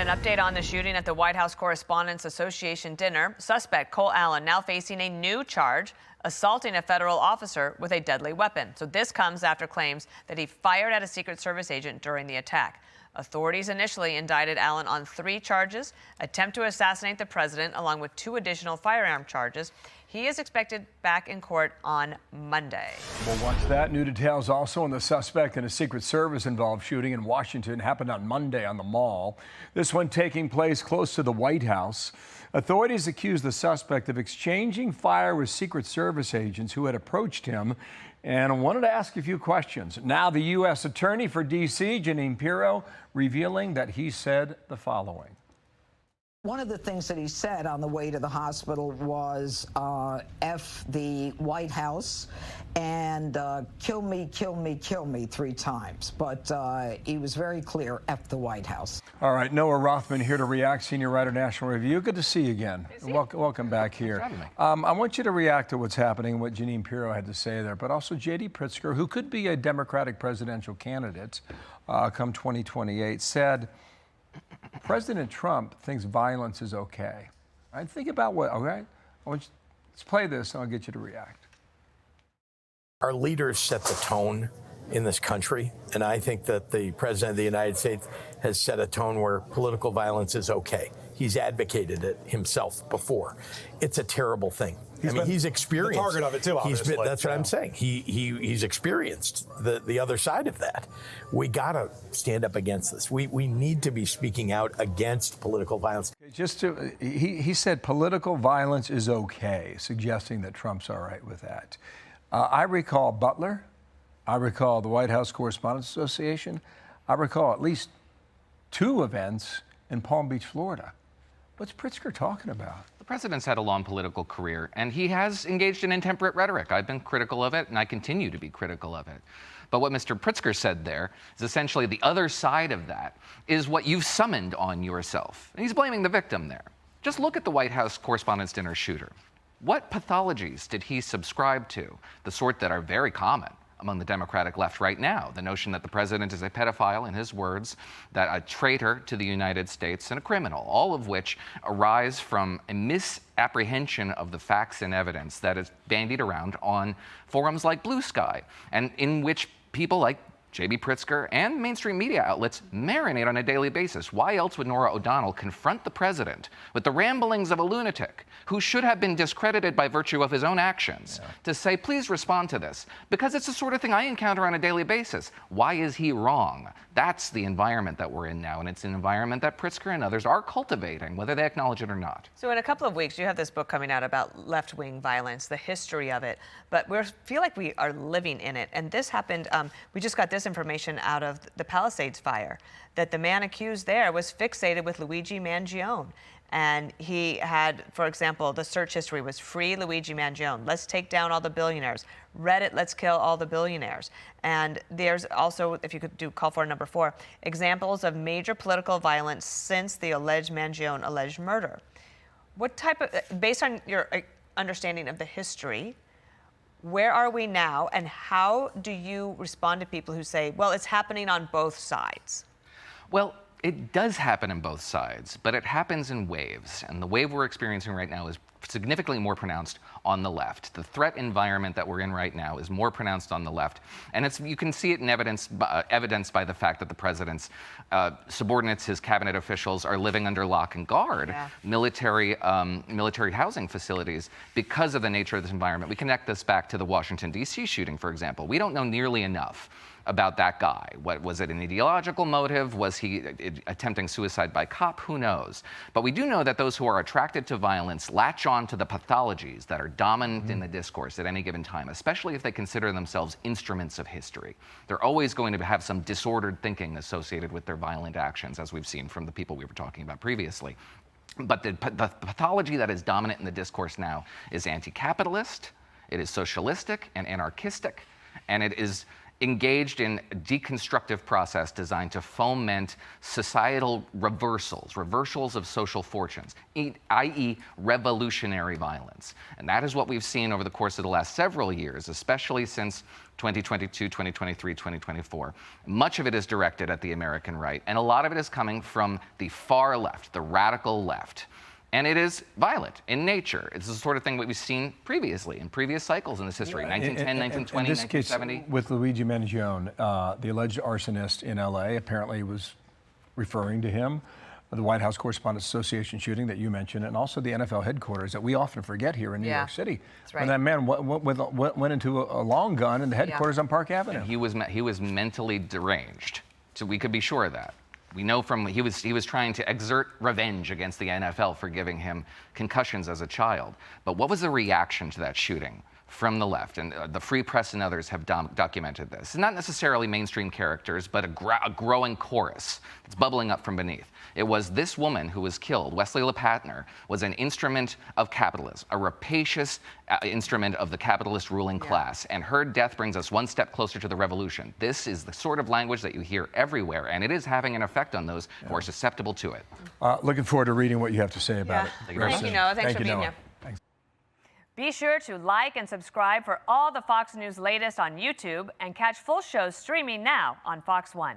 an update on the shooting at the White House Correspondents Association dinner. Suspect Cole Allen now facing a new charge, assaulting a federal officer with a deadly weapon. So this comes after claims that he fired at a Secret Service agent during the attack. Authorities initially indicted Allen on 3 charges: attempt to assassinate the president, along with 2 additional firearm charges. He is expected back in court on Monday. We'll watch that. New details also on the suspect in a Secret Service-involved shooting in Washington happened on Monday on the Mall. This one taking place close to the White House. Authorities accuse the suspect of exchanging fire with Secret Service agents who had approached him and wanted to ask a few questions. Now the U.S. Attorney for D.C., Jeanine Pirro, revealing that he said the following. One of the things that he said on the way to the hospital was F the White House and kill me, kill me, kill me 3 times. But he was very clear, F the White House. All right, Noah Rothman here to react, senior writer, National Review. Good to see you again. Welcome back here. I want you to react to what's happening, what Jeanine Pirro had to say there, but also J.D. Pritzker, who could be a Democratic presidential candidate come 2028, said President Trump thinks violence is okay. All right, think about what, all right? Let's play this and I'll get you to react. Our leaders set the tone in this country, and I think that the President of the United States has set a tone where political violence is okay. He's advocated it himself before. It's a terrible thing. He's experienced. The target of it too, obviously. That's what I'm saying. He's experienced the other side of that. We gotta stand up against this. We need to be speaking out against political violence. He said political violence is okay, suggesting that Trump's all right with that. I recall Butler. I recall the White House Correspondents Association. I recall at least 2 events in Palm Beach, Florida. What's Pritzker talking about? The president's had a long political career, and he has engaged in intemperate rhetoric. I've been critical of it, and I continue to be critical of it. But what Mr. Pritzker said there is essentially the other side of that is what you've summoned on yourself. And he's blaming the victim there. Just look at the White House Correspondents' Dinner shooter. What pathologies did he subscribe to? The sort that are very common among the Democratic left right now. The notion that the president is a pedophile, in his words, that a traitor to the United States and a criminal, all of which arise from a misapprehension of the facts and evidence that is bandied around on forums like Blue Sky, and in which people like J.B. Pritzker and mainstream media outlets marinate on a daily basis. Why else would Norah O'Donnell confront the president with the ramblings of a lunatic who should have been discredited by virtue of his own actions to say, please respond to this? Because it's the sort of thing I encounter on a daily basis. Why is he wrong? That's the environment that we're in now, and it's an environment that Pritzker and others are cultivating, whether they acknowledge it or not. So in a couple of weeks, you have this book coming out about left-wing violence, the history of it, but we feel like we are living in it. And this happened, we just got this information out of the Palisades fire, that the man accused there was fixated with Luigi Mangione. And he had, for example, the search history was free Luigi Mangione. Let's take down all the billionaires. Reddit, let's kill all the billionaires. And there's also, if you could do call for number 4, examples of major political violence since the alleged Mangione alleged murder. What type of, based on your understanding of the history, where are we now, and how do you respond to people who say, well, it's happening on both sides? Well, it does happen on both sides, but it happens in waves. And the wave we're experiencing right now is significantly more pronounced on the left. The threat environment that we're in right now is more pronounced on the left. And you can see it in evidenced by the fact that the president's subordinates, his cabinet officials, are living under lock and guard, military housing facilities, because of the nature of this environment. We connect this back to the Washington, D.C. shooting, for example. We don't know nearly enough about that guy. What was it, an ideological motive? Was he attempting suicide by cop? Who knows? But we do know that those who are attracted to violence latch on to the pathologies that are dominant in the discourse at any given time, especially if they consider themselves instruments of history. They're always going to have some disordered thinking associated with their violent actions, as we've seen from the people we were talking about previously. But the pathology that is dominant in the discourse now is anti-capitalist, it is socialistic and anarchistic, and it is engaged in a deconstructive process designed to foment societal reversals of social fortunes, i.e. revolutionary violence. And that is what we've seen over the course of the last several years, especially since 2022, 2023, 2024. Much of it is directed at the American right, and a lot of it is coming from the far left, the radical left. And it is violent in nature. It's the sort of thing that we've seen previously in previous cycles in this history, 1910, 1920, 1970. Case with Luigi Mangione, the alleged arsonist in LA, apparently was referring to him, the White House Correspondents Association shooting that you mentioned, and also the NFL headquarters that we often forget here in New York City. That's right. When that man went into a long gun in the headquarters on Park Avenue. And he was mentally deranged, so we could be sure of that. We know from he was trying to exert revenge against the NFL for giving him concussions as a child. But what was the reaction to that shooting from the left? And the Free Press and others have documented this. It's not necessarily mainstream characters, but a growing chorus that's bubbling up from beneath. It was this woman who was killed, Wesley LePatner, was an instrument of capitalism, a rapacious instrument of the capitalist ruling class. And her death brings us one step closer to the revolution. This is the sort of language that you hear everywhere, and it is having an effect on those who are susceptible to it. Looking forward to reading what you have to say about it. Thank you, Noah. Thanks for being here. Thanks. Be sure to like and subscribe for all the Fox News latest on YouTube and catch full shows streaming now on Fox One.